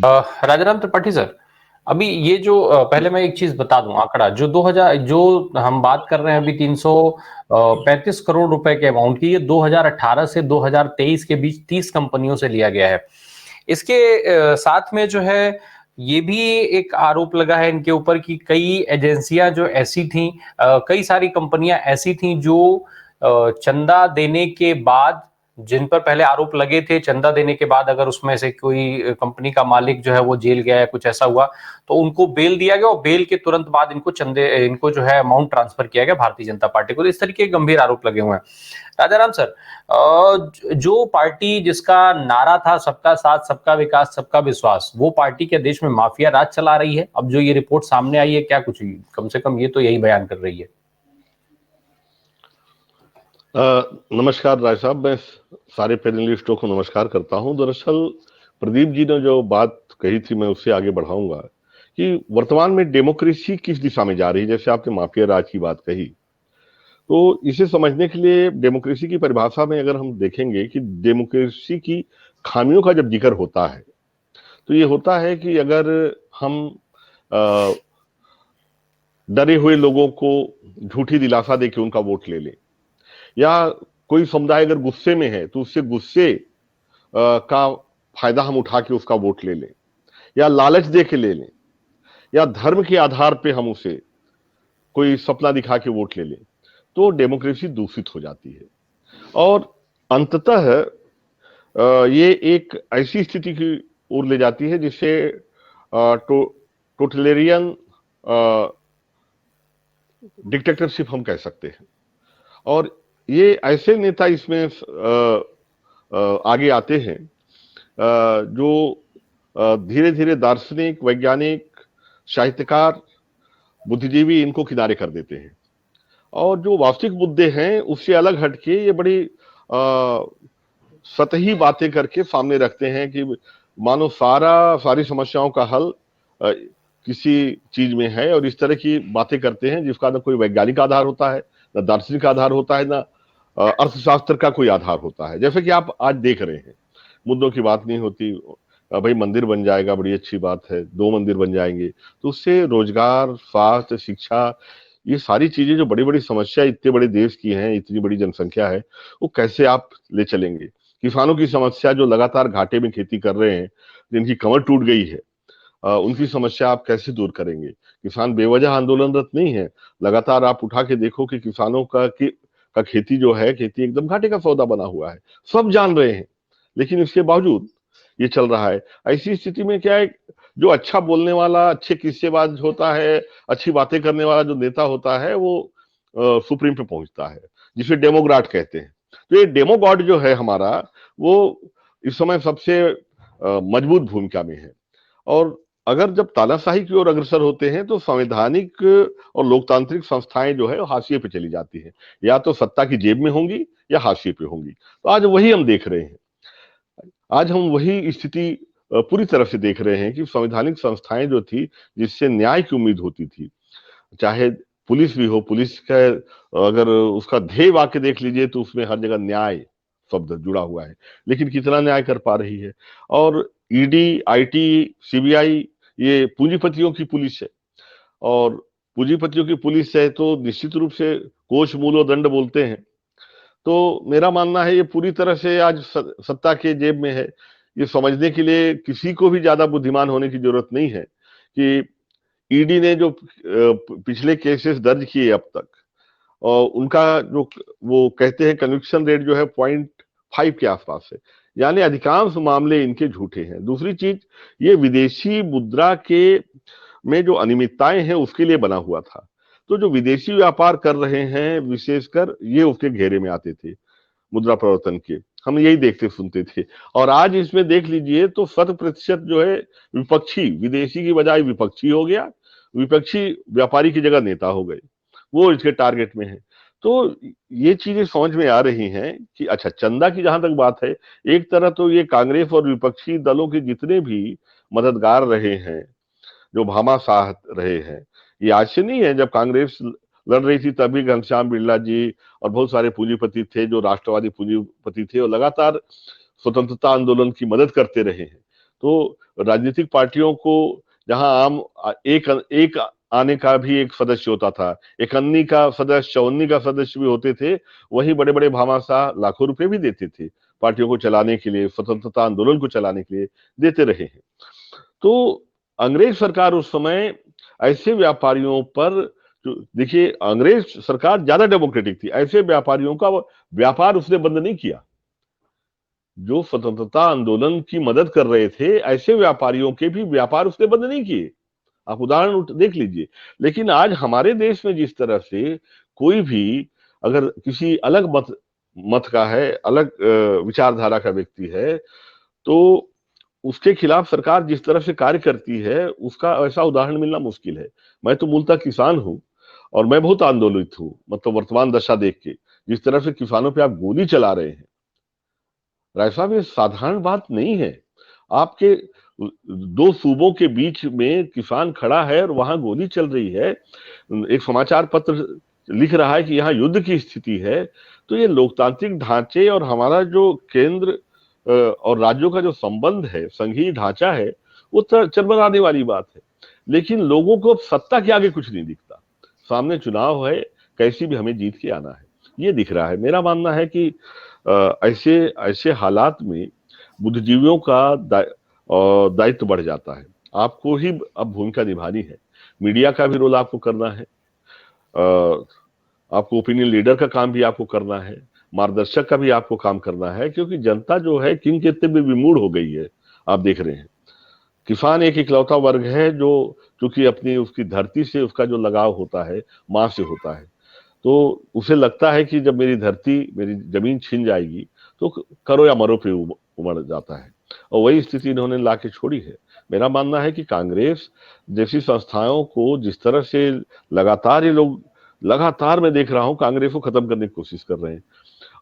Rajaram Tripathi sir, अभी ये जो पहले मैं एक चीज बता दूं, आंकड़ा जो 2000 जो हम बात कर रहे हैं अभी 335 करोड़ रुपए के अमाउंट की, ये 2018 से 2023 के बीच 30 कंपनियों से लिया गया है। इसके साथ में जो है ये भी एक आरोप लगा है इनके ऊपर कि कई एजेंसियां जो ऐसी थीं, कई सारी कंपनियां ऐसी थीं जो चंदा देने के बाद, जिन पर पहले आरोप लगे थे, चंदा देने के बाद अगर उसमें से कोई कंपनी का मालिक जो है वो जेल गया या कुछ ऐसा हुआ तो उनको बेल दिया गया और बेल के तुरंत बाद इनको जो है अमाउंट ट्रांसफर किया गया भारतीय जनता पार्टी को। तो इस तरीके के गंभीर आरोप लगे हुए हैं। राजाराम सर, जो पार्टी जिसका नारा था सबका साथ सबका विकास सबका विश्वास, वो पार्टी के देश में माफिया राज चला रही है। अब जो ये रिपोर्ट सामने आई है, क्या कुछ कम से कम ये तो यही बयान कर रही है। नमस्कार राय साहब, मैं सारे पैनलिस्टों को नमस्कार करता हूं। दरअसल प्रदीप जी ने जो बात कही थी मैं उससे आगे बढ़ाऊंगा कि वर्तमान में डेमोक्रेसी किस दिशा में जा रही है। जैसे आपने माफिया राज की बात कही, तो इसे समझने के लिए डेमोक्रेसी की परिभाषा में अगर हम देखेंगे कि डेमोक्रेसी की खामियों का जब जिक्र होता है तो ये होता है कि अगर हम डरे हुए लोगों को झूठी दिलासा देके उनका वोट ले लें, या कोई समुदाय अगर गुस्से में है तो उससे गुस्से का फायदा हम उठा के उसका वोट ले लें, या लालच दे के ले लें, या धर्म के आधार पे हम उसे कोई सपना दिखा के वोट ले लें, तो डेमोक्रेसी दूषित हो जाती है। और अंततः ये एक ऐसी स्थिति की ओर ले जाती है जिसे टोटलेरियन डिक्टेटरशिप हम कह सकते हैं। और ये ऐसे नेता इसमें आगे आते हैं जो धीरे धीरे दार्शनिक, वैज्ञानिक, साहित्यकार, बुद्धिजीवी इनको किनारे कर देते हैं, और जो वास्तविक मुद्दे हैं उससे अलग हटके ये बड़ी सतही बातें करके सामने रखते हैं कि मानो सारी समस्याओं का हल किसी चीज में है, और इस तरह की बातें करते हैं जिसका ना कोई वैज्ञानिक आधार होता है, ना दार्शनिक आधार होता है, ना अर्थशास्त्र का कोई आधार होता है। जैसे कि आप आज देख रहे हैं, मुद्दों की बात नहीं होती, भाई मंदिर बन जाएगा, बड़ी अच्छी बात है, 2 मंदिर बन जाएंगे तो उससे रोजगार, स्वास्थ्य, शिक्षा, ये सारी चीजें जो बड़ी बड़ी समस्या इतने बड़े देश की हैं, इतनी बड़ी जनसंख्या है, वो कैसे आप ले चलेंगे। किसानों की समस्या जो लगातार घाटे में खेती कर रहे हैं, जिनकी कमर टूट गई है, उनकी समस्या आप कैसे दूर करेंगे। किसान बेवजह आंदोलनरत नहीं है, लगातार आप उठा के देखो कि किसानों का खेती जो है, खेती एकदम घाटे का सौदा बना हुआ है, सब जान रहे हैं, लेकिन इसके बावजूद ये चल रहा है। ऐसी स्थिति में क्या है, जो अच्छा बोलने वाला, अच्छे किस्सेबाज होता है, अच्छी बातें करने वाला जो नेता होता है, वो सुप्रीम पे पहुंचता है, जिसे डेमोक्रेट कहते हैं। तो ये डेमोगॉड जो है हमारा, वो इस समय सबसे मजबूत भूमिका में है। और अगर जब तानाशाही की ओर अग्रसर होते हैं तो संवैधानिक और लोकतांत्रिक संस्थाएं जो है हाशिए पे चली जाती है, या तो सत्ता की जेब में होंगी या हाशिए पे होंगी। तो आज वही हम देख रहे हैं, आज हम वही स्थिति पूरी तरह से देख रहे हैं कि संवैधानिक संस्थाएं जो थी, जिससे न्याय की उम्मीद होती थी, चाहे पुलिस भी हो, पुलिस का अगर उसका ध्येय वाक्य देख लीजिए तो उसमें हर जगह न्याय शब्द जुड़ा हुआ है, लेकिन कितना न्याय कर पा रही है। और ईडी, आईटी, सीबीआई, ये पूंजीपतियों की पुलिस है, और पूंजीपतियों की पुलिस है तो निश्चित रूप से कोष, मूल और दंड बोलते हैं। तो मेरा मानना है ये पूरी तरह से आज सत्ता के जेब में है। ये समझने के लिए किसी को भी ज्यादा बुद्धिमान होने की जरूरत नहीं है कि ईडी ने जो पिछले केसेस दर्ज किए अब तक, और उनका जो वो कहते हैं कन्विक्शन रेट जो है 0.5 के आसपास है, यानी अधिकांश मामले इनके झूठे हैं। दूसरी चीज, ये विदेशी मुद्रा के में जो अनियमितताएं हैं उसके लिए बना हुआ था। तो जो विदेशी व्यापार कर रहे हैं विशेषकर, ये उसके घेरे में आते थे, मुद्रा प्रवर्तन के। हम यही देखते सुनते थे। और आज इसमें देख लीजिए तो 100% जो है विपक्षी, विदेशी की बजाय विपक्षी हो गया, विपक्षी व्यापारी की जगह नेता हो गए, वो इसके टारगेट में है। तो ये चीजें समझ में आ रही हैं कि अच्छा, चंदा की जहां तक बात है, एक तरह तो ये कांग्रेस और विपक्षी दलों के जितने भी मददगार रहे हैं, जो भामाशाह रहे हैं, ये आज से नहीं है। जब कांग्रेस लड़ रही थी तभी घनश्याम बिरला जी और बहुत सारे पूंजीपति थे जो राष्ट्रवादी पूंजीपति थे, और लगातार स्वतंत्रता आंदोलन की मदद करते रहे हैं। तो राजनीतिक पार्टियों को जहां आम एक आने का भी एक सदस्य होता था, इकन्नी का सदस्य, 54 का सदस्य भी होते थे, वही बड़े बड़े भामाशाह लाखों रुपए भी देते थे पार्टियों को चलाने के लिए, स्वतंत्रता आंदोलन को चलाने के लिए देते रहे हैं। तो अंग्रेज सरकार उस समय ऐसे व्यापारियों पर, देखिए अंग्रेज सरकार ज्यादा डेमोक्रेटिक थी, ऐसे व्यापारियों का व्यापार उसने बंद नहीं किया। जो स्वतंत्रता आंदोलन की मदद कर रहे थे, ऐसे व्यापारियों के भी व्यापार उसने बंद नहीं किए। आप उदाहरण देख लीजिए। लेकिन आज हमारे देश में जिस तरह से कोई भी अगर किसी अलग मत का है, अलग विचारधारा का व्यक्ति है, तो उसके खिलाफ सरकार जिस तरह से कार्य करती है, उसका ऐसा उदाहरण मिलना मुश्किल है। मैं तो मूलतः किसान हूं और मैं बहुत आंदोलित हूं, मतलब वर्तमान दशा देख के जिस तरह से किसानों पे आप गोली चला रहे हैं, राय साहब, ये साधारण बात नहीं है। आपके दो सूबों के बीच में किसान खड़ा है और वहां गोली चल रही है, एक समाचार पत्र लिख रहा है कि यहाँ युद्ध की स्थिति है। तो ये लोकतांत्रिक ढांचे और हमारा जो केंद्र और राज्यों का जो संबंध है, संघीय ढांचा है, वो चरमराने वाली बात है। लेकिन लोगों को सत्ता के आगे कुछ नहीं दिखता। सामने चुनाव है, कैसी भी हमें जीत के आना है, ये दिख रहा है। मेरा मानना है कि ऐसे ऐसे हालात में बुद्धिजीवियों का दायित्व बढ़ जाता है। आपको ही अब भूमिका निभानी है, मीडिया का भी रोल आपको करना है, आपको ओपिनियन लीडर का काम भी आपको करना है, मार्गदर्शक का भी आपको काम करना है, क्योंकि जनता जो है किंग कहते में विमूढ़ हो गई है। आप देख रहे हैं किसान एक इकलौता वर्ग है जो चूंकि अपनी उसकी धरती से उसका जो लगाव होता है, मां से होता है, तो उसे लगता है कि जब मेरी धरती, मेरी जमीन छिन जाएगी तो करो या मरो पे उमड़ जाता है, और वही स्थिति इन्होंने ला के छोड़ी है। मेरा मानना है कि कांग्रेस जैसी संस्थाओं को जिस तरह से लगातार ये लोग, लगातार मैं देख रहा हूं कांग्रेस को खत्म करने की कोशिश कर रहे हैं,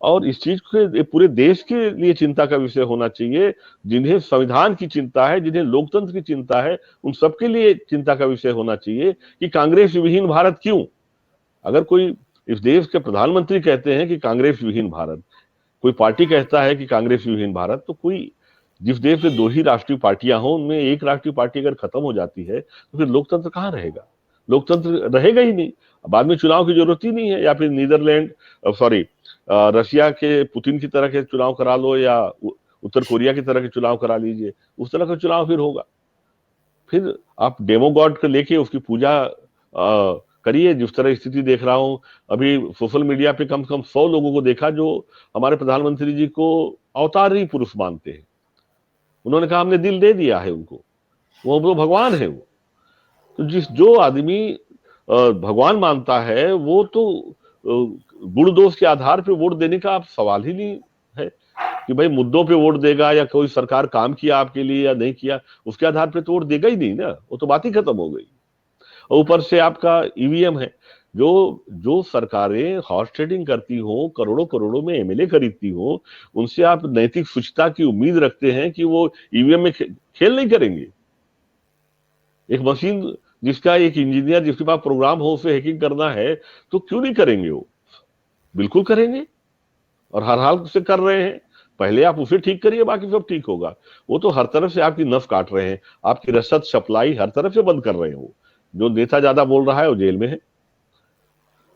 और इस चीज के पूरे देश के लिए चिंता का विषय होना चाहिए। जिन्हें संविधान की चिंता है, जिन्हें लोकतंत्र की चिंता है, उन सबके लिए चिंता का विषय होना चाहिए कि कांग्रेस विहीन भारत क्यों। अगर कोई इस देश के प्रधानमंत्री कहते हैं कि कांग्रेस विहीन भारत, कोई पार्टी कहता है कि कांग्रेस विहीन भारत, तो कोई जिस देश में दो ही राष्ट्रीय पार्टियां हों, उनमें एक राष्ट्रीय पार्टी अगर खत्म हो जाती है तो फिर लोकतंत्र कहां रहेगा? लोकतंत्र रहेगा ही नहीं। बाद में चुनाव की जरूरत ही नहीं है। या फिर नीदरलैंड, सॉरी, रशिया के पुतिन की तरह के चुनाव करा लो, या उत्तर कोरिया की तरह के चुनाव करा लीजिए, उस तरह का चुनाव फिर होगा। फिर आप डेमोगॉड को लेके उसकी पूजा करिए। जिस तरह स्थिति देख रहा हूं अभी सोशल मीडिया पे, कम से कम 100 लोगों को देखा जो हमारे प्रधानमंत्री जी को अवतारी पुरुष मानते हैं। उन्होंने कहा हमने दिल दे दिया है उनको, वो भगवान है। वो तो जो आदमी भगवान मानता है, वो तो गुण दोष के आधार पे वोट देने का आप सवाल ही नहीं है कि भाई मुद्दों पे वोट देगा या कोई सरकार काम किया आपके लिए या नहीं किया, उसके आधार पे तो वोट देगा ही नहीं ना। वो तो बात ही खत्म हो गई। और ऊपर से आपका ईवीएम है। जो सरकारें हॉर्स ट्रेडिंग करती हो, करोड़ों करोड़ों में एमएलए खरीदती हो, उनसे आप नैतिक शुचिता की उम्मीद रखते हैं कि वो ईवीएम में खेल नहीं करेंगे। एक मशीन जिसका एक इंजीनियर जिसके पास प्रोग्राम हो उसे हैकिंग करना है, तो क्यों नहीं करेंगे? वो बिल्कुल करेंगे, और हर हाल से कर रहे हैं। पहले आप उसे ठीक करिए, बाकी सब ठीक होगा। वो तो हर तरफ से आपकी नस काट रहे हैं, आपकी रसद सप्लाई हर तरफ से बंद कर रहे हैं। वो जो नेता ज्यादा बोल रहा है वो जेल में है।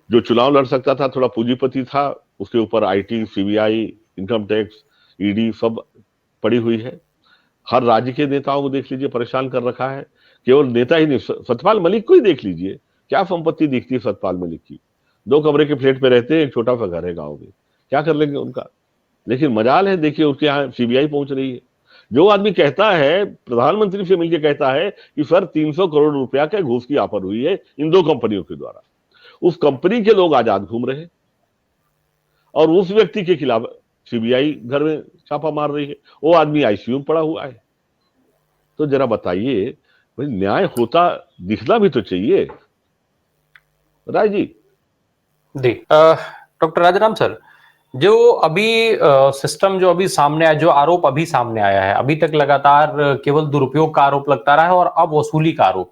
जो चुनाव लड़ सकता था, थोड़ा पूंजीपति था, उसके ऊपर IT, CBI, income tax, ED सब पड़ी हुई है। हर राज्य के नेताओं को देख लीजिए, परेशान कर रखा है। केवल नेता ही नहीं, सतपाल मलिक को ही देख लीजिए, क्या संपत्ति दिखती है सतपाल मलिक की। 2 कमरे के फ्लैट पे रहते हैं, एक छोटा सा घर है गांव में, क्या कर लेंगे उनका। लेकिन मजाल है, देखिए उसके यहाँ सीबीआई पहुंच रही है। जो आदमी कहता है, प्रधानमंत्री से मिलकर कहता है कि सर 300 करोड़ रुपया का घूस की ऑफर हुई है इन 2 कंपनियों के द्वारा, उस कंपनी के लोग आजाद घूम रहे हैं और उस व्यक्ति के खिलाफ सीबीआई घर में छापा मार रही है। वो आदमी आईसीयू में पड़ा हुआ है। तो जरा बताइए भाई, न्याय होता दिखना भी तो चाहिए। राय जी। डॉक्टर राजाराम सर, जो अभी सिस्टम जो अभी सामने आया, जो आरोप अभी सामने आया है, अभी तक लगातार केवल दुरुपयोग का आरोप लगता रहा है और अब वसूली का आरोप।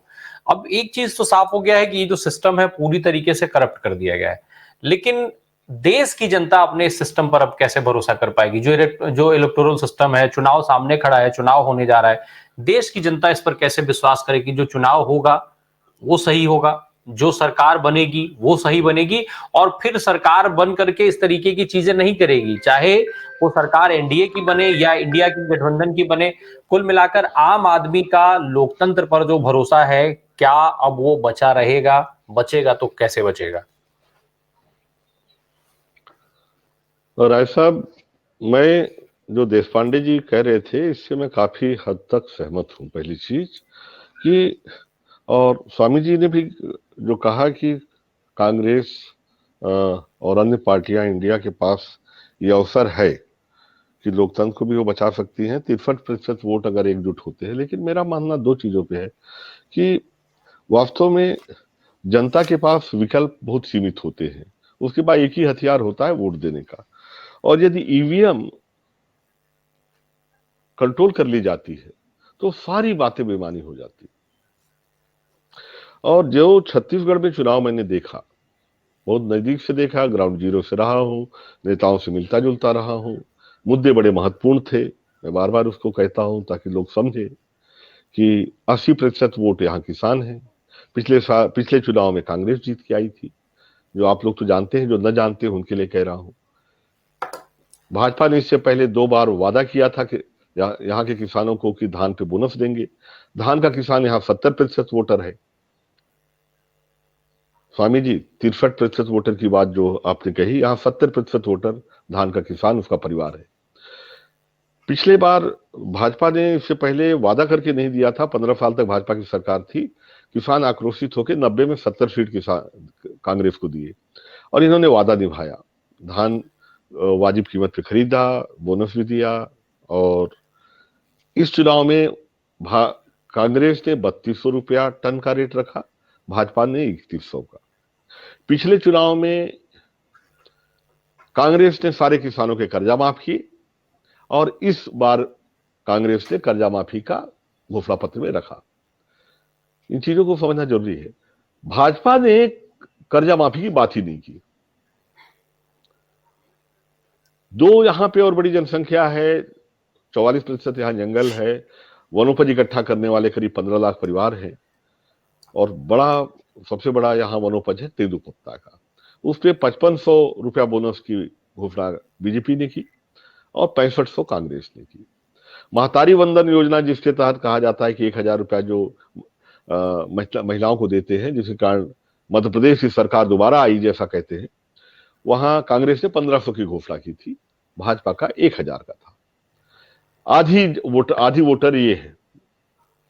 अब एक चीज तो साफ हो गया है कि ये जो सिस्टम है पूरी तरीके से करप्ट कर दिया गया है। लेकिन देश की जनता अपने इस सिस्टम पर अब कैसे भरोसा कर पाएगी? जो इलेक्टोरल सिस्टम है, चुनाव सामने खड़ा है, चुनाव होने जा रहा है, देश की जनता इस पर कैसे विश्वास करेगी? जो चुनाव होगा वो सही होगा, जो सरकार बनेगी वो सही बनेगी, और फिर सरकार बन करके इस तरीके की चीजें नहीं करेगी, चाहे वो सरकार एनडीए की बने या इंडिया की गठबंधन की बने। कुल मिलाकर आम आदमी का लोकतंत्र पर जो भरोसा है, क्या अब वो बचा रहेगा? बचेगा तो कैसे बचेगा? और राय साहब, मैं जो देश पांडे जी कह रहे थे इससे मैं काफी हद तक सहमत हूं। पहली चीज कि, और स्वामी जी ने भी जो कहा कि कांग्रेस और अन्य पार्टियां इंडिया के पास ये अवसर है कि लोकतंत्र को भी वो बचा सकती हैं 63% वोट अगर एकजुट होते हैं। लेकिन मेरा मानना दो चीजों पे है कि वास्तव में जनता के पास विकल्प बहुत सीमित होते हैं, उसके बाद एक ही हथियार होता है वोट देने का। और यदि ईवीएम कंट्रोल कर ली जाती है तो सारी बातें बेमानी हो जाती। और जो छत्तीसगढ़ में चुनाव मैंने देखा, बहुत नजदीक से देखा, ग्राउंड जीरो से रहा हूं, नेताओं से मिलता जुलता रहा हूं, मुद्दे बड़े महत्वपूर्ण थे। मैं बार बार उसको कहता हूं ताकि लोग समझे कि 80% वोट यहाँ किसान है। पिछले चुनाव में कांग्रेस जीत के आई थी, जो आप लोग तो जानते हैं, जो न जानते हैं उनके लिए कह रहा हूं। भाजपा ने इससे पहले 2 बार वादा किया था कि यहाँ के किसानों को कि धान पे बोनस देंगे। धान का किसान यहाँ 70% वोटर है। स्वामी जी, 63% वोटर की बात जो आपने कही, यहाँ 70% वोटर धान का किसान, उसका परिवार है। पिछले बार भाजपा ने इससे पहले वादा करके नहीं दिया था, 15 साल तक भाजपा की सरकार थी, किसान आक्रोशित होकर 90 में 70 सीट किसान कांग्रेस को दिए, और इन्होंने वादा निभाया। धान वाजिब कीमत पे खरीदा, बोनस भी दिया। और इस चुनाव में कांग्रेस ने 3200 रुपया टन का रेट रखा, भाजपा ने 3100 का। पिछले चुनाव में कांग्रेस ने सारे किसानों के कर्जा माफ किए, और इस बार कांग्रेस ने कर्जा माफी का घोषणा पत्र में रखा। इन चीजों को समझना जरूरी है। भाजपा ने कर्जा माफी की बात ही नहीं की। दो यहां पे और बड़ी जनसंख्या है, 44% यहां जंगल है, वनोपज इकट्ठा करने वाले करीब 15 लाख परिवार हैं, और सबसे बड़ा यहां वनोपज है तेंदुपत्ता का। उस पर 5500 रुपया बोनस की घोषणा बीजेपी ने की, और 6500 कांग्रेस ने की। महतारी वंदन योजना, जिसके तहत कहा जाता है कि 1000 रुपया जो महिलाओं को देते हैं, जिसके कारण मध्य प्रदेश की सरकार दोबारा आई जैसा कहते हैं, वहां कांग्रेस ने 1500 की घोषणा की थी, भाजपा का 1000 का था। आधी वोटर ये है,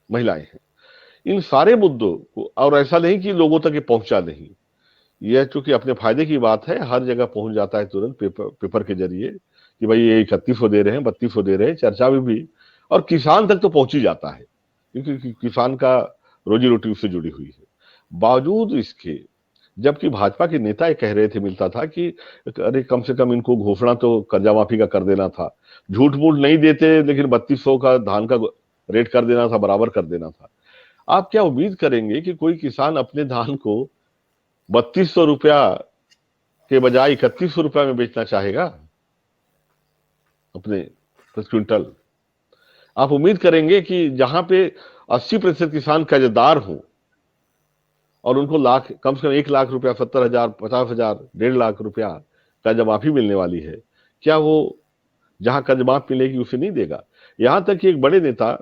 महिलाएं हैं। इन सारे मुद्दों को, और ऐसा नहीं कि लोगों तक ये पहुंचा नहीं, यह चूंकि अपने फायदे की बात है, हर जगह पहुंच जाता है तुरंत पेपर के जरिए कि भाई ये 3100 दे रहे हैं, 3200 दे रहे हैं, चर्चा में भी, और किसान तक तो पहुंच ही जाता है, क्योंकि किसान का रोजी रोटी उससे जुड़ी हुई है। बावजूद इसके, जबकि भाजपा के नेता ये कह रहे थे, मिलता था कि अरे कम से कम इनको घोषणा तो कर्जा माफी का कर देना था, झूठ मूठ नहीं देते, लेकिन 3200 का धान का रेट कर देना था, बराबर कर देना था। आप क्या उम्मीद करेंगे कि कोई किसान अपने धान को 3200 रुपया के बजाय 3100 रुपया में बेचना चाहेगा अपने प्रति क्विंटल? आप उम्मीद करेंगे कि जहां पे 80% किसान कर्जदार हों, और उनको कम से कम 1 लाख रुपया, 70,000, 50,000, 1.5 लाख रुपया कर्ज माफी मिलने वाली है, क्या वो जहां कर्ज माफ मिलेगी उसे नहीं देगा? यहां तक कि एक बड़े नेता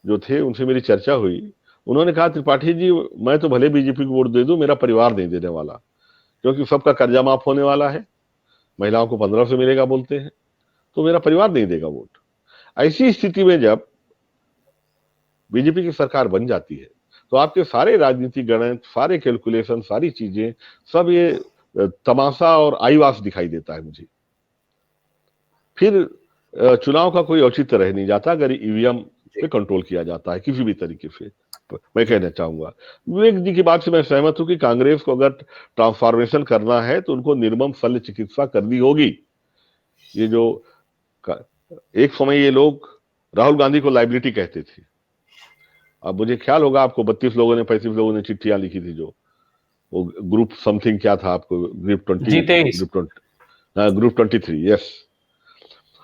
जो थे, उनसे मेरी चर्चा हुई, उन्होंने कहा, त्रिपाठी जी, मैं तो भले बीजेपी को वोट दे दूं, मेरा परिवार नहीं देने वाला, क्योंकि सबका कर्जा माफ होने वाला है, महिलाओं को 1500 मिलेगा बोलते हैं, तो मेरा परिवार नहीं देगा वोट। ऐसी स्थिति में जब बीजेपी की सरकार बन जाती है, तो आपके सारे राजनीतिक गणित, सारे कैलकुलेशन, सारी चीजें, सब ये तमाशा और आईवास दिखाई देता है मुझे। फिर चुनाव का कोई औचित्य रह नहीं जाता अगर ईवीएम पे कंट्रोल किया जाता है किसी भी तरीके से। मैं कहना चाहूंगा, विवेक जी की बात से मैं सहमत हूं कि कांग्रेस को अगर ट्रांसफॉर्मेशन करना है तो उनको निर्मम शल्य चिकित्सा करनी होगी। ये जो एक समय ये लोग राहुल गांधी को लाइबिलिटी कहते थे, अब मुझे ख्याल होगा आपको, 32 लोगों ने, 35 लोगों ने चिट्ठियां लिखी थी जो वो ग्रुप समथिंग क्या था आपको, ग्रुप 20, जी 23। Group 23, yes.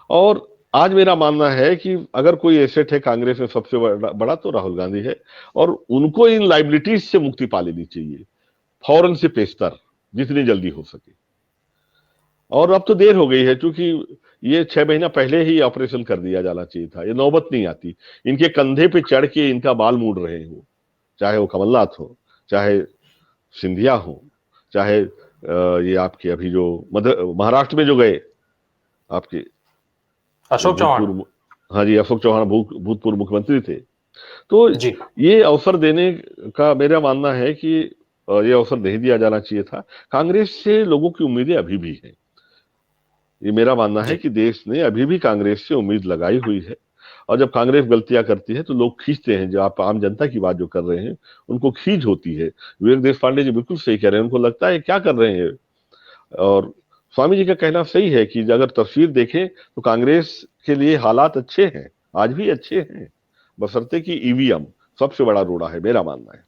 और आज मेरा मानना है कि अगर कोई एसेट है कांग्रेस में सबसे बड़ा तो राहुल गांधी है, और उनको इन लाइबिलिटीज से मुक्ति पा लेनी चाहिए फौरन से पेशतर, जितनी जल्दी हो सके। और अब तो देर हो गई है, क्योंकि ये 6 महीना पहले ही ऑपरेशन कर दिया जाना चाहिए था, ये नौबत नहीं आती। इनके कंधे पे चढ़ के इनका बाल मूड रहे हो, चाहे वो कमलनाथ हो, चाहे सिंधिया हो, चाहे ये आपके अभी जो महाराष्ट्र में जो गए आपके अशोक चौहान। भूतपूर्व, हाँ जी, अशोक चौहान भूतपूर्व मुख्यमंत्री थे। तो जी। ये अवसर देने का मेरा मानना है कि ये अवसर नहीं दिया जाना चाहिए था। कांग्रेस से लोगों की उम्मीदें अभी भी हैं। ये मेरा मानना है जी। कि देश ने अभी भी कांग्रेस से उम्मीद लगाई हुई है, और जब कांग्रेस गलतियां करती है तो लोग खींचते हैं। जो आप आम जनता की बात जो कर रहे हैं, उनको खींच होती है। विवेक देश पांडे जी बिल्कुल सही कह रहे हैं, उनको लगता है क्या कर रहे हैं। और स्वामी जी का कहना सही है कि अगर तस्वीर देखें तो कांग्रेस के लिए हालात अच्छे हैं, आज भी अच्छे हैं, बशर्ते कि ईवीएम सबसे बड़ा रोड़ा है, मेरा मानना है।